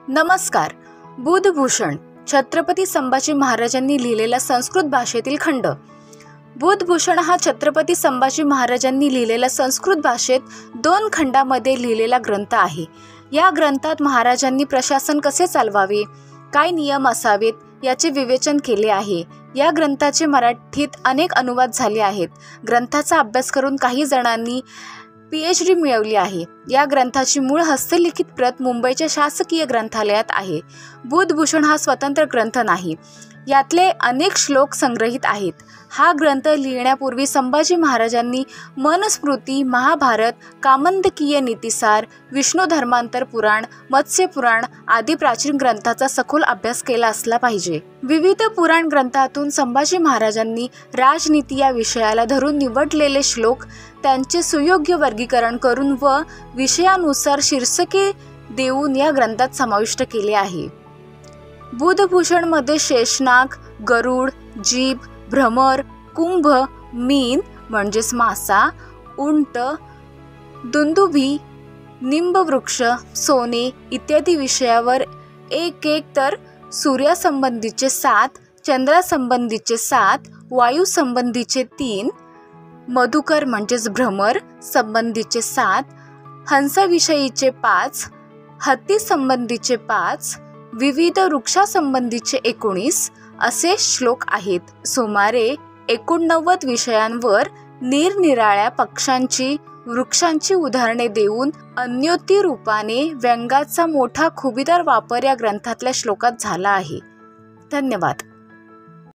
नमस्कार. बुधभूषण छत्रपती संभाजी महाराजांनी लिहिलेला संस्कृत भाषेतील खंड. बुधभूषण हा छत्रपती संभाजी महाराजांनी लिहिलेला संस्कृत भाषेत 2 खंडामध्ये लिहिलेला ग्रंथ आहे. या ग्रंथात महाराजांनी प्रशासन कसे चालवावे, काय नियम असावेत याचे विवेचन केले आहे. या ग्रंथाचे मराठीत अनेक अनुवाद झाले आहेत. ग्रंथाचा अभ्यास करून काही जणांनी PhD मिळवली आहे. या ग्रंथाची मूळ हस्तलिखित प्रत मुंबईच्या शासकीय ग्रंथालयात आहे. बुधभूषण हा स्वतंत्र ग्रंथ नाही. यातले अनेक श्लोक संग्रहित आहेत. हा ग्रंथ लिहिण्यापूर्वी संभाजी महाराजांनी मनुस्मृती, महाभारत, कामंदकीय नीतिसार, विष्णू धर्मांतर पुराण, मत्स्य पुराण आदी प्राचीन ग्रंथाचा सखोल अभ्यास केला असला पाहिजे. विविध पुराण ग्रंथातून संभाजी महाराजांनी राजनीती या विषयाला धरून निवडलेले श्लोक त्यांचे सुयोग्य वर्गीकरण करून व विषयानुसार शीर्षके देऊन या ग्रंथात समाविष्ट केले आहे. बुधभूषण मध्ये शेषनाग, गरुड, जीभ, भ्रमर, कुंभ, मीन म्हणजेच मासा, उंट, दुंदुभी, निंबवृक्ष, सोने इत्यादी विषयावर एक तर सूर्यासंबंधीचे 7, चंद्रासंबंधीचे 7, वायू संबंधीचे 3, मधुकर म्हणजेच भ्रमर संबंधीचे 7, हंसाविषयीचे 5, हत्ती संबंधीचे 5, विविध वृक्षासंबंधीचे 19 असे श्लोक आहेत. सुमारे 89 विषयांवर निरनिराळ्या पक्ष्यांची, वृक्षांची उदाहरणे देऊन अन्योती रूपाने व्यंगाचा मोठा खुबीदार वापर या ग्रंथातल्या श्लोकात झाला आहे. धन्यवाद.